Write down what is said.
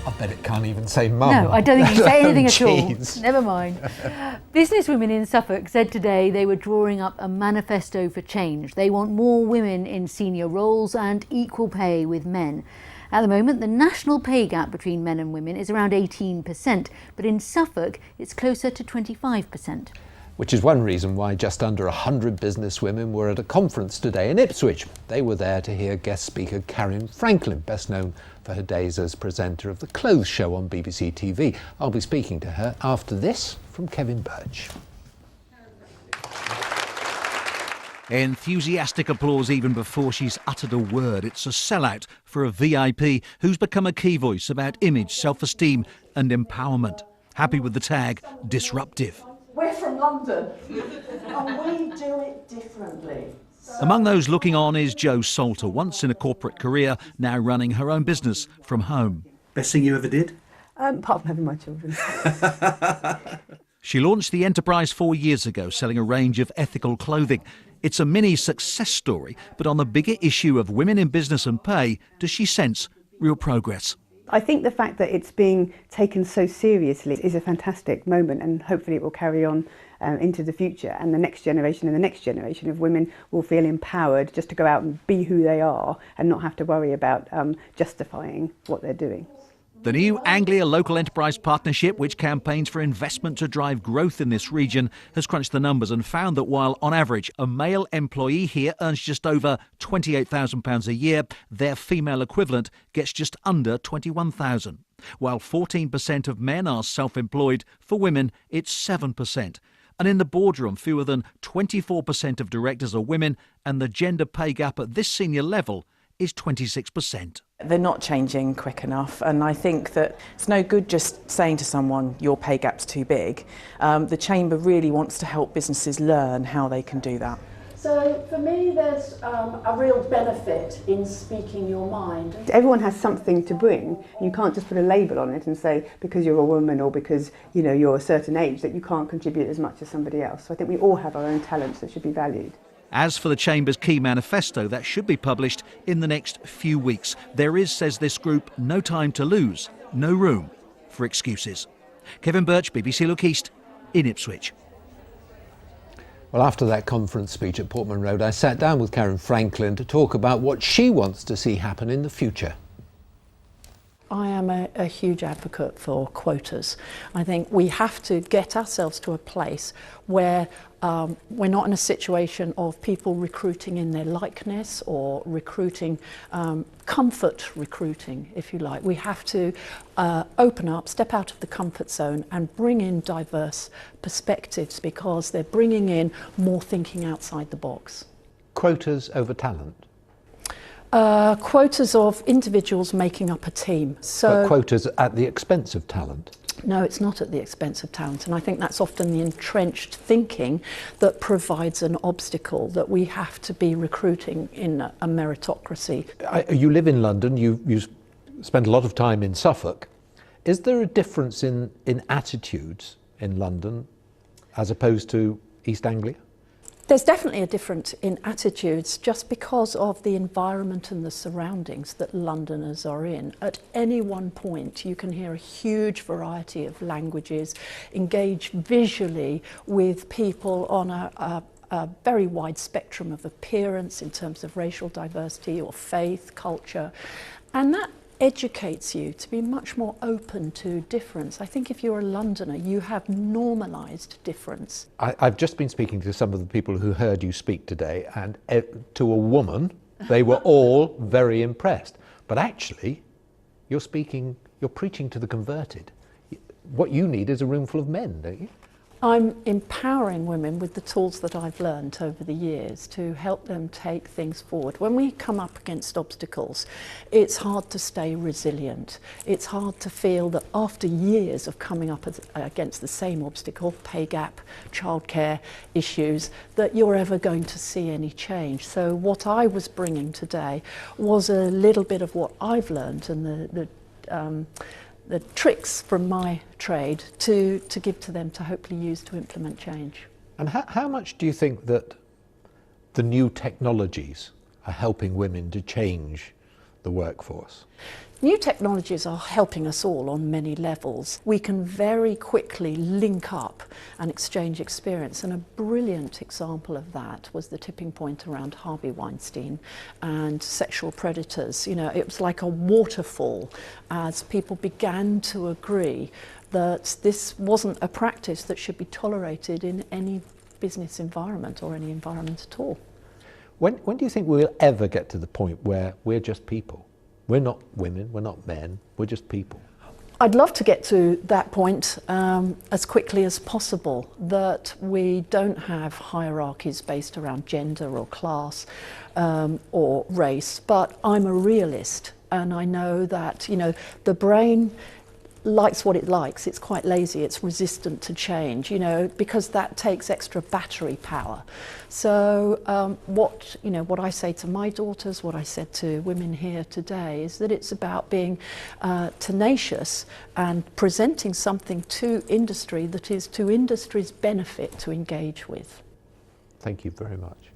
I bet it can't even say mum. No, I don't think you can say anything at all. Jeez. Never mind. Businesswomen in Suffolk said today they were drawing up a manifesto for change. They want more women in senior roles and equal pay with men. At the moment, the national pay gap between men and women is around 18%, but in Suffolk, it's closer to 25%. Which is one reason why just under 100 businesswomen were at a conference today in Ipswich. They were there to hear guest speaker Caryn Franklin, best known for her days as presenter of the Clothes Show on BBC TV. I'll be speaking to her after this from Kevin Birch. Enthusiastic applause even before she's uttered a word. It's a sellout for a VIP who's become a key voice about image, self-esteem and empowerment. Happy with the tag, disruptive. We're from London and we do it differently. Among those looking on is Jo Salter, once in a corporate career, now running her own business from home. Best thing you ever did? Apart from having my children. She launched the enterprise 4 years ago, selling a range of ethical clothing. It's a mini success story, but on the bigger issue of women in business and pay, does she sense real progress? I think the fact that it's being taken so seriously is a fantastic moment, and hopefully it will carry on into the future, and the next generation of women will feel empowered just to go out and be who they are and not have to worry about justifying what they're doing. The new Anglia Local Enterprise Partnership, which campaigns for investment to drive growth in this region, has crunched the numbers and found that while, on average, a male employee here earns just over £28,000 a year, their female equivalent gets just under £21,000. While 14% of men are self-employed, for women it's 7%. And in the boardroom, fewer than 24% of directors are women, and the gender pay gap at this senior level is 26%. They're not changing quick enough, and I think that it's no good just saying to someone your pay gap's too big. The Chamber really wants to help businesses learn how they can do that. So for me there's a real benefit in speaking your mind. Everyone has something to bring. You can't just put a label on it and say because you're a woman or because you're a certain age that you can't contribute as much as somebody else. So I think we all have our own talents that should be valued. As for the Chamber's key manifesto, that should be published in the next few weeks. There is, says this group, no time to lose, no room for excuses. Kevin Birch, BBC Look East, in Ipswich. Well, after that conference speech at Portman Road, I sat down with Caryn Franklin to talk about what she wants to see happen in the future. I am a huge advocate for quotas. I think we have to get ourselves to a place where we're not in a situation of people recruiting in their likeness or recruiting, comfort recruiting, if you like. We have to open up, step out of the comfort zone and bring in diverse perspectives because they're bringing in more thinking outside the box. Quotas over talent? Quotas of individuals making up a team. But quotas at the expense of talent? No, it's not at the expense of talent, and I think that's often the entrenched thinking that provides an obstacle, that we have to be recruiting in a meritocracy. You live in London, you spend a lot of time in Suffolk. Is there a difference in attitudes in London as opposed to East Anglia? There's definitely a difference in attitudes just because of the environment and the surroundings that Londoners are in. At any one point, you can hear a huge variety of languages, engage visually with people on a very wide spectrum of appearance in terms of racial diversity or faith, culture, and that educates you to be much more open to difference. I think if you're a Londoner, you have normalised difference. I've just been speaking to some of the people who heard you speak today, and to a woman, they were all very impressed. But actually, you're preaching to the converted. What you need is a room full of men, don't you? I'm empowering women with the tools that I've learned over the years to help them take things forward. When we come up against obstacles, it's hard to stay resilient. It's hard to feel that after years of coming up against the same obstacle, pay gap, childcare issues, that you're ever going to see any change. So what I was bringing today was a little bit of what I've learned and the tricks from my trade to give to them to hopefully use to implement change. And how much do you think that the new technologies are helping women to change the workforce? New technologies are helping us all on many levels. We can very quickly link up and exchange experience, and a brilliant example of that was the tipping point around Harvey Weinstein and sexual predators. You know, it was like a waterfall as people began to agree that this wasn't a practice that should be tolerated in any business environment or any environment at all. When do you think we'll ever get to the point where we're just people? We're not women, we're not men, we're just people. I'd love to get to that point as quickly as possible, that we don't have hierarchies based around gender or class or race, but I'm a realist, and I know that, you know, the brain likes what it likes. It's quite lazy, it's resistant to change, you know, because that takes extra battery power. So what I say to my daughters, what I said to women here today, is that it's about being tenacious and presenting something to industry that is to industry's benefit to engage with. Thank you very much.